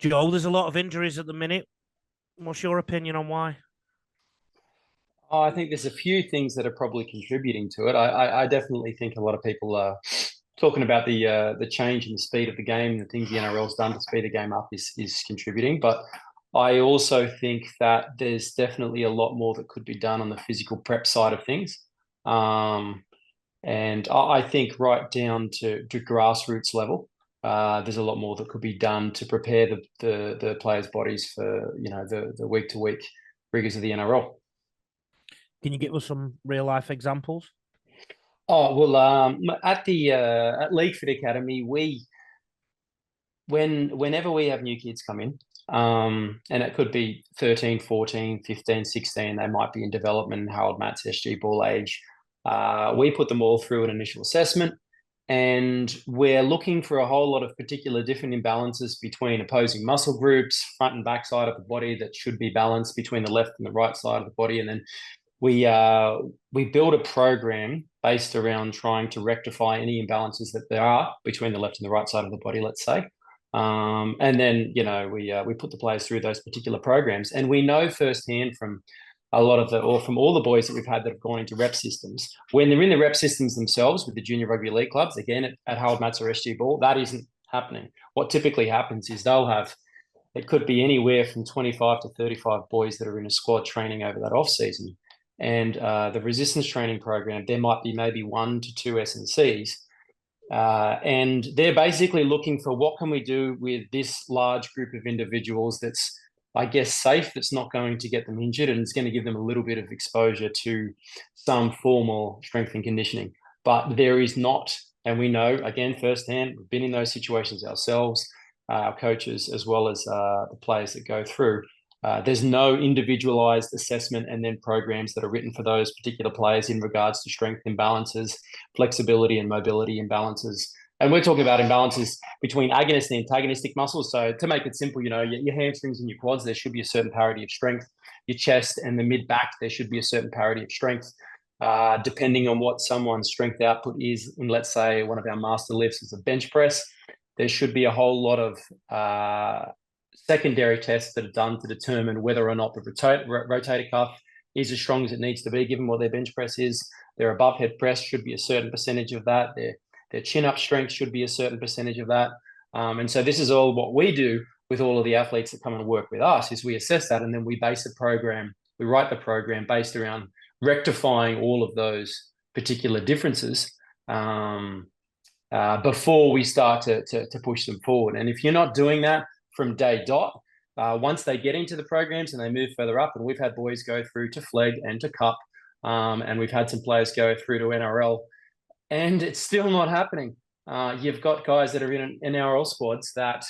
Joe, there's a lot of injuries at the minute. What's your opinion on why? Oh, I think there's a few things that are probably contributing to it. I definitely think a lot of people are talking about the change in the speed of the game, the things the NRL's done to speed the game up is contributing. But I also think that there's definitely a lot more that could be done on the physical prep side of things. Um, and I think right down to grassroots level, there's a lot more that could be done to prepare the players' bodies for the week to week rigors of the NRL. Can you give us some real life examples? Oh well, at League Fit Academy, whenever we have new kids come in, and it could be 13, 14, 15, 16, they might be in development, Harold Matt's SG ball age. We put them all through an initial assessment, and we're looking for a whole lot of particular different imbalances between opposing muscle groups, front and back side of the body that should be balanced between the left and the right side of the body, and then we build a program based around trying to rectify any imbalances that there are between the left and the right side of the body, let's say. And then we put the players through those particular programs, and we know firsthand from a lot of or from all the boys that we've had that have gone into rep systems, when they're in the rep systems themselves with the junior rugby league clubs, again at Harold Matts or SG Ball, that isn't happening. What typically happens is they'll have it could be anywhere from 25 to 35 boys that are in a squad training over that off season. And the resistance training program, there might be maybe 1 to 2 S&Cs. And they're basically looking for what can we do with this large group of individuals that's, I guess, safe, that's not going to get them injured, and it's going to give them a little bit of exposure to some formal strength and conditioning. But there is not, and we know, again, firsthand, we've been in those situations ourselves, our coaches, as well as the players that go through. There's no individualized assessment and then programs that are written for those particular players in regards to strength imbalances, flexibility and mobility imbalances. And we're talking about imbalances between agonist and antagonistic muscles. So to make it simple, your hamstrings and your quads, there should be a certain parity of strength. Your chest and the mid back, there should be a certain parity of strength. Depending on what someone's strength output is, in let's say one of our master lifts is a bench press, there should be a whole lot of secondary tests that are done to determine whether or not the rotator cuff is as strong as it needs to be, given what their bench press is. Their above head press should be a certain percentage of that. Their chin up strength should be a certain percentage of that. And so this is all what we do with all of the athletes that come and work with us, is we assess that, and then we base a program, we write the program based around rectifying all of those particular differences before we start to push them forward. And if you're not doing that from day dot, once they get into the programs and they move further up, and we've had boys go through to Fleg and to Cup, and we've had some players go through to NRL, and it's still not happening. You've got guys that are in NRL squads that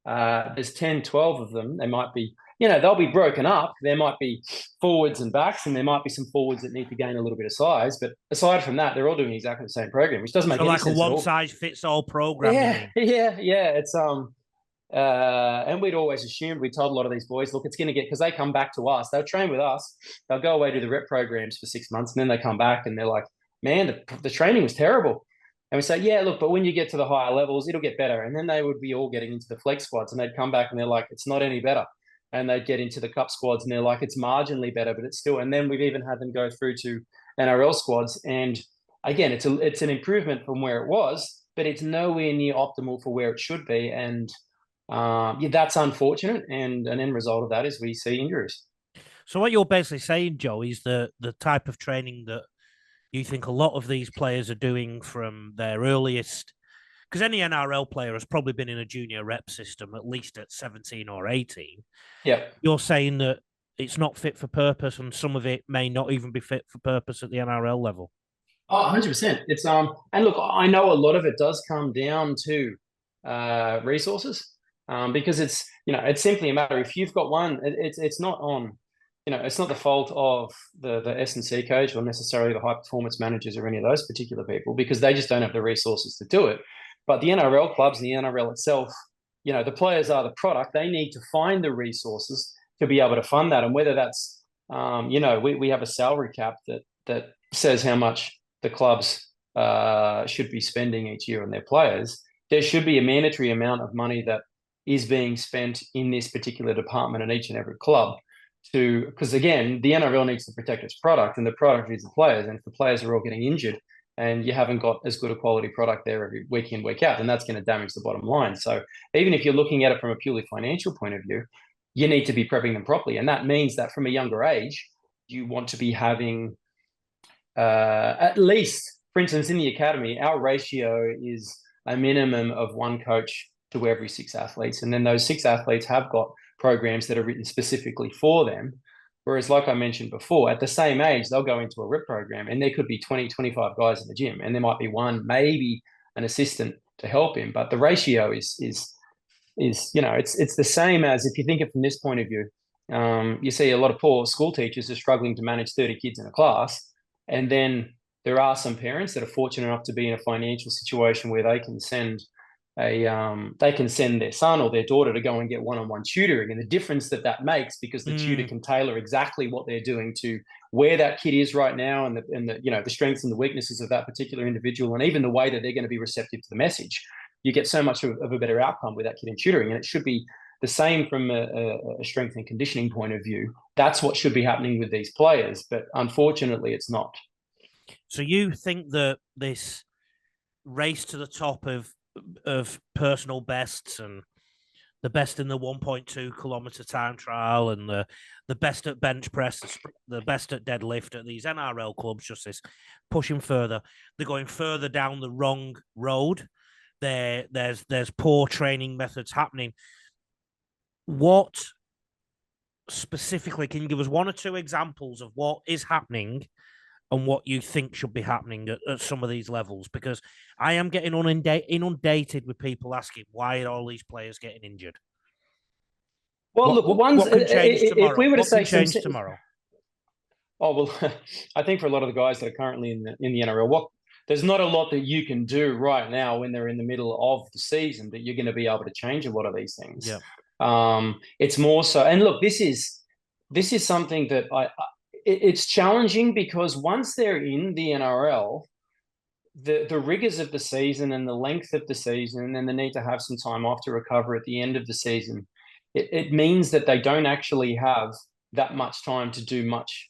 there's 10, 12 of them. They might be, they'll be broken up. There might be forwards and backs, and there might be some forwards that need to gain a little bit of size. But aside from that, they're all doing exactly the same program, which doesn't make So any like a sense at one all. size fits all program, you Yeah, mean? yeah. And we'd always assumed, we told a lot of these boys, look, it's going to get, because they come back to us, they'll train with us, they'll go away to the rep programs for 6 months, and then they come back and they're like, man, the training was terrible. And we say, yeah, look, but when you get to the higher levels, it'll get better. And then they would be all getting into the flex squads, and they'd come back and they're like, it's not any better. And they'd get into the cup squads and they're like, it's marginally better, but it's still. And then we've even had them go through to NRL squads. And again, it's an improvement from where it was, but it's nowhere near optimal for where it should be. And yeah, that's unfortunate. And an end result of that is we see injuries. So what you're basically saying, Joe, is the type of training that you think a lot of these players are doing from their earliest, because any NRL player has probably been in a junior rep system at least at 17 or 18. Yeah. You're saying that it's not fit for purpose, and some of it may not even be fit for purpose at the NRL level. Oh, 100%. It's and look, I know a lot of it does come down to resources, because it's simply a matter, if you've got one, it's not on, it's not the fault of the S&C coach or necessarily the high performance managers or any of those particular people, because they just don't have the resources to do it. But the NRL clubs and the NRL itself, the players are the product. They need to find the resources to be able to fund that. And whether that's, we have a salary cap that says how much the clubs should be spending each year on their players. There should be a mandatory amount of money that is being spent in this particular department at each and every club because again, the NRL needs to protect its product, and the product is the players. And if the players are all getting injured and you haven't got as good a quality product there every week in, week out, then that's going to damage the bottom line. So even if you're looking at it from a purely financial point of view, you need to be prepping them properly. And that means that from a younger age, you want to be having at least, for instance, in the academy, our ratio is a minimum of one coach to every 6 athletes. And then those 6 athletes have got programs that are written specifically for them. Whereas, like I mentioned before, at the same age, they'll go into a RIP program and there could be 20, 25 guys in the gym, and there might be one, maybe an assistant to help him. But the ratio is it's the same as, if you think it from this point of view, you see a lot of poor school teachers are struggling to manage 30 kids in a class. And then there are some parents that are fortunate enough to be in a financial situation where they can send their son or their daughter to go and get one-on-one tutoring, and the difference that makes, because the tutor can tailor exactly what they're doing to where that kid is right now, and the strengths and the weaknesses of that particular individual, and even the way that they're going to be receptive to the message. You get so much of a better outcome with that kid in tutoring, and it should be the same from a strength and conditioning point of view. That's what should be happening with these players, but unfortunately, it's not. So you think that this race to the top of personal bests and the best in the 1.2 kilometer time trial and the best at bench press, the best at deadlift at these NRL clubs, just this pushing further, they're going further down the wrong road. There's poor training methods happening. What specifically, can you give us 1 or 2 examples of what is happening and what you think should be happening at some of these levels? Because I am getting inundated with people asking, why are all these players getting injured? Well, look, what can change tomorrow? If we were to say change tomorrow? Oh, well, I think for a lot of the guys that are currently in the NRL, there's not a lot that you can do right now when they're in the middle of the season that you're going to be able to change a lot of these things. Yeah. It's more so, and look, this is something that it's challenging, because once they're in the NRL, the rigors of the season and the length of the season and the need to have some time off to recover at the end of the season, it means that they don't actually have that much time to do much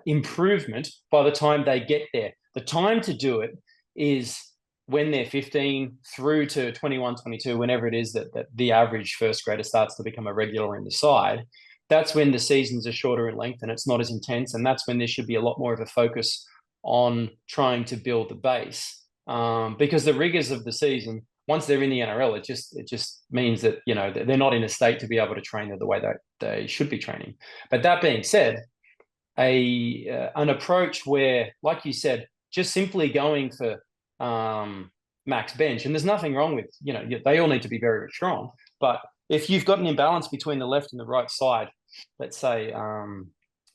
improvement by the time they get there. The time to do it is when they're 15 through to 21, 22, whenever it is that the average first grader starts to become a regular in the side. That's when the seasons are shorter in length and it's not as intense. And that's when there should be a lot more of a focus on trying to build the base. Because the rigors of the season, once they're in the NRL, it just means that, they're not in a state to be able to train the way that they should be training. But that being said, an approach where, like you said, just simply going for max bench, and there's nothing wrong with, they all need to be very, very strong. But if you've got an imbalance between the left and the right side, let's say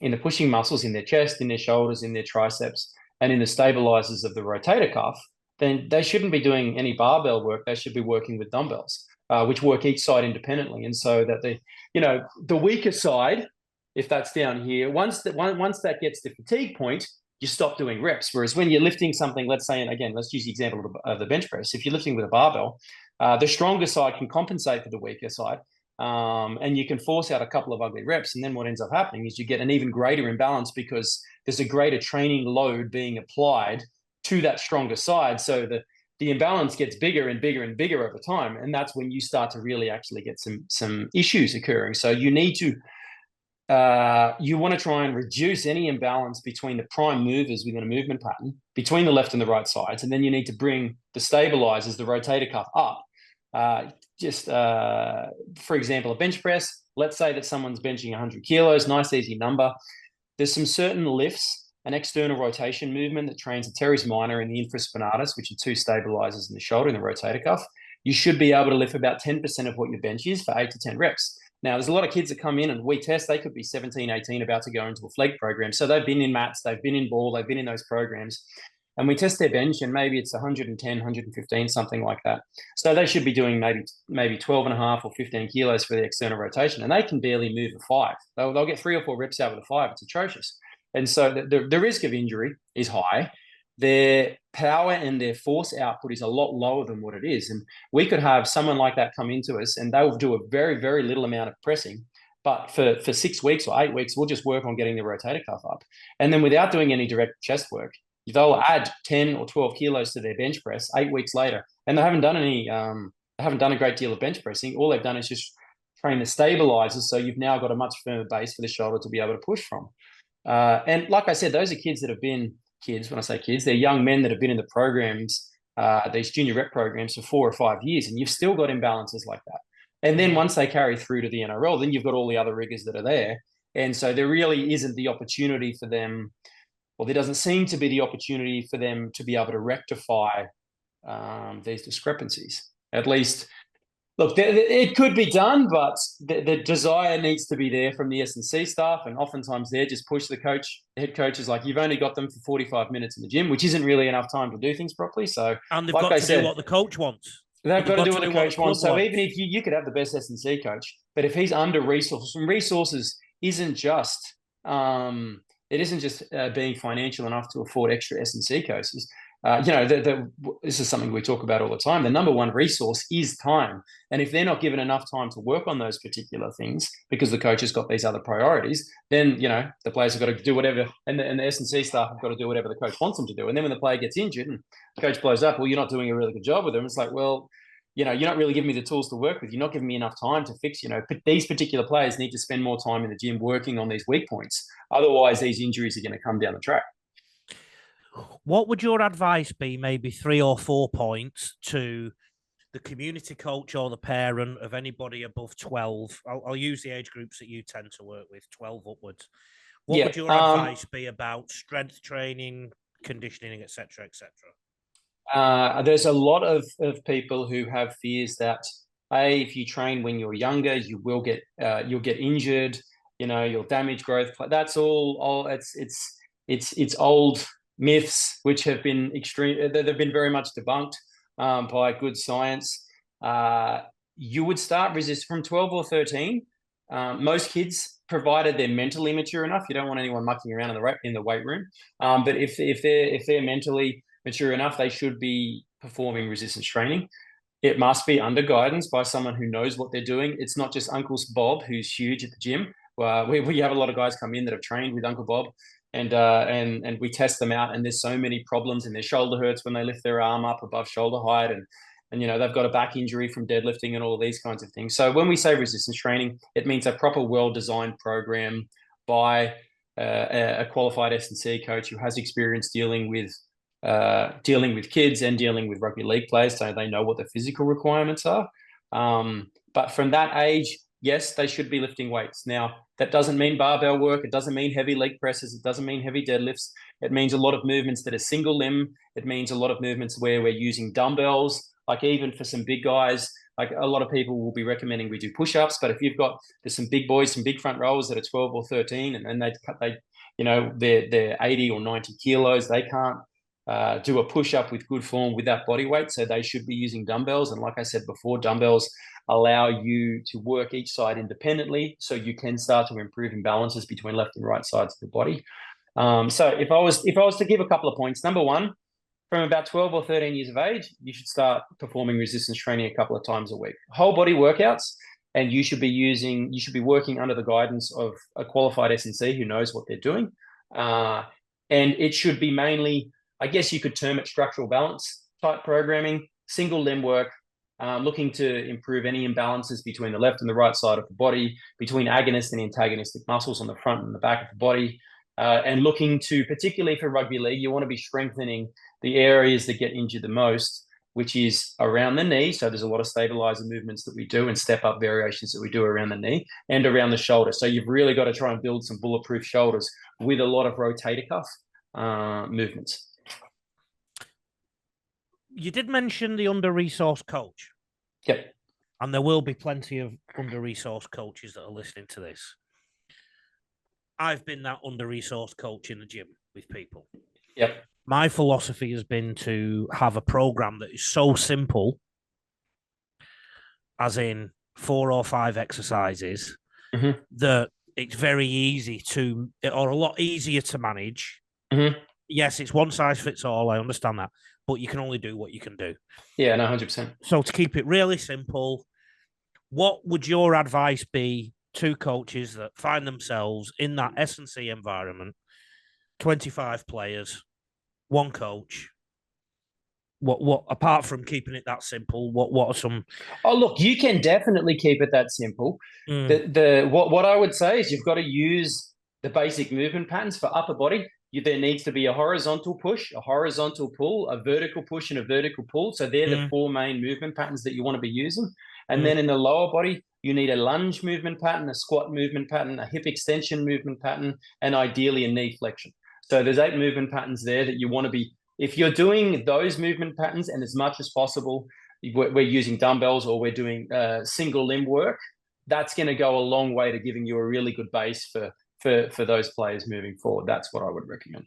in the pushing muscles, in their chest, in their shoulders, in their triceps, and in the stabilizers of the rotator cuff, then they shouldn't be doing any barbell work. They should be working with dumbbells, which work each side independently. And so that the weaker side, if that's down here, once that gets to fatigue point, you stop doing reps. Whereas when you're lifting something, let's say, and again, let's use the example of the bench press. If you're lifting with a barbell, the stronger side can compensate for the weaker side, and you can force out a couple of ugly reps. And then what ends up happening is you get an even greater imbalance, because there's a greater training load being applied to that stronger side. So the imbalance gets bigger and bigger and bigger over time. And that's when you start to really actually get some issues occurring. So you need to you want to try and reduce any imbalance between the prime movers within a movement pattern between the left and the right sides. And then you need to bring the stabilizers, the rotator cuff, up. For example, a bench press, let's say that someone's benching 100 kilos, nice, easy number. There's some certain lifts, an external rotation movement that trains the teres minor and the infraspinatus, which are 2 stabilizers in the shoulder and the rotator cuff. You should be able to lift about 10% of what your bench is for 8 to 10 reps. Now, there's a lot of kids that come in and we test. They could be 17, 18, about to go into a flag program. So they've been in mats, they've been in ball, they've been in those programs. And we test their bench, and maybe it's 110, 115, something like that. So they should be doing maybe 12 and a half or 15 kilos for the external rotation, and they can barely move a 5. They'll get 3 or 4 reps out with a 5. It's atrocious. And so the risk of injury is high. Their power and their force output is a lot lower than what it is. And we could have someone like that come into us and they'll do a very, very little amount of pressing. But for 6 weeks or 8 weeks, we'll just work on getting the rotator cuff up. And then without doing any direct chest work, they'll add 10 or 12 kilos to their bench press 8 weeks later. And they haven't done a great deal of bench pressing. All they've done is just train the stabilizers. So you've now got a much firmer base for the shoulder to be able to push from. And like I said, those are kids that have been kids. When I say kids, they're young men that have been in the programs, these junior rep programs for 4 or 5 years, and you've still got imbalances like that. And then once they carry through to the NRL, then you've got all the other rigors that are there. And so there really isn't the opportunity for them, or there doesn't seem to be the opportunity for them to be able to rectify these discrepancies. At least, look, it could be done, but the desire needs to be there from the S&C staff. And oftentimes they just push the head coach is like, you've only got them for 45 minutes in the gym, which isn't really enough time to do things properly. So, and they've got to do what the coach wants. They've got to do what the coach wants. So even if you could have the best S&C coach, but if he's under resources, and resources isn't just being financial enough to afford extra S&C coaches. This is something we talk about all the time. The number one resource is time. And if they're not given enough time to work on those particular things because the coach has got these other priorities, then, the players have got to do whatever, and the S&C staff have got to do whatever the coach wants them to do. And then when the player gets injured and the coach blows up, well, you're not doing a really good job with them. It's like, well, you're not really giving me the tools to work with. You're not giving me enough time to fix, these particular players need to spend more time in the gym working on these weak points. Otherwise, these injuries are going to come down the track. What would your advice be, maybe 3 or 4 points, to the community coach or the parent of anybody above 12? I'll use the age groups that you tend to work with, 12 upwards. What would your advice be about strength training, conditioning, et cetera, et cetera? There's a lot of people who have fears that, if you train when you're younger, you will you'll get injured, you'll damage growth. That's all it's old myths which have been they've been very much debunked by good science. You would start resist from 12 or 13. Most kids, provided they're mentally mature enough, you don't want anyone mucking around in the weight room. But if they're mentally mature enough, they should be performing resistance training. It must be under guidance by someone who knows what they're doing. It's not just Uncle Bob, who's huge at the gym. We have a lot of guys come in that have trained with Uncle Bob, and we test them out, and there's so many problems, and their shoulder hurts when they lift their arm up above shoulder height, and they've got a back injury from deadlifting and all of these kinds of things. So when we say resistance training, it means a proper, well-designed program by a qualified S&C coach who has experience dealing with kids and dealing with rugby league players, so they know what the physical requirements are. But from that age, yes, they should be lifting weights. Now, that doesn't mean barbell work. It doesn't mean heavy leg presses. It doesn't mean heavy deadlifts. It means a lot of movements that are single limb. It means a lot of movements where we're using dumbbells. Like, even for some big guys, like, a lot of people will be recommending we do push-ups. But if there's some big boys, some big front rowers that are 12 or 13, and they're 80 or 90 kilos, they can't do a push-up with good form with that body weight. So they should be using dumbbells. And like I said before, dumbbells allow you to work each side independently, so you can start to improve imbalances between left and right sides of the body. So if I was to give a couple of points, number one, from about 12 or 13 years of age, you should start performing resistance training a couple of times a week, whole body workouts, and you should be working under the guidance of a qualified S&C who knows what they're doing. And it should be mainly, I guess you could term it, structural balance type programming, single limb work, looking to improve any imbalances between the left and the right side of the body, between agonist and antagonistic muscles on the front and the back of the body, and looking to, particularly for rugby league, you want to be strengthening the areas that get injured the most, which is around the knee. So there's a lot of stabilizer movements that we do and step up variations that we do around the knee and around the shoulder. So you've really got to try and build some bulletproof shoulders with a lot of rotator cuff movements. You did mention the under-resourced coach. Yep. And there will be plenty of under-resourced coaches that are listening to this. I've been that under-resourced coach in the gym with people. Yep. My philosophy has been to have a program that is so simple, as in 4 or 5 exercises, that it's very easy to, or a lot easier to manage, yes, it's one size fits all. I understand that, but you can only do what you can do. Yeah, no, 100%. So to keep it really simple, what would your advice be to coaches that find themselves in that S&C environment, 25 players, one coach? What apart from keeping it that simple, what are some? Oh, look, you can definitely keep it that simple. What I would say is you've got to use the basic movement patterns for upper body. There needs to be a horizontal push, a horizontal pull, a vertical push, and a vertical pull. So they're the four main movement patterns that you want to be using. And then in the lower body, you need a lunge movement pattern, a squat movement pattern, a hip extension movement pattern, and ideally a knee flexion. So there's 8 movement patterns there that you want to be. If you're doing those movement patterns, and as much as possible, we're using dumbbells or we're doing single limb work, that's going to go a long way to giving you a really good base for those players moving forward. That's what I would recommend.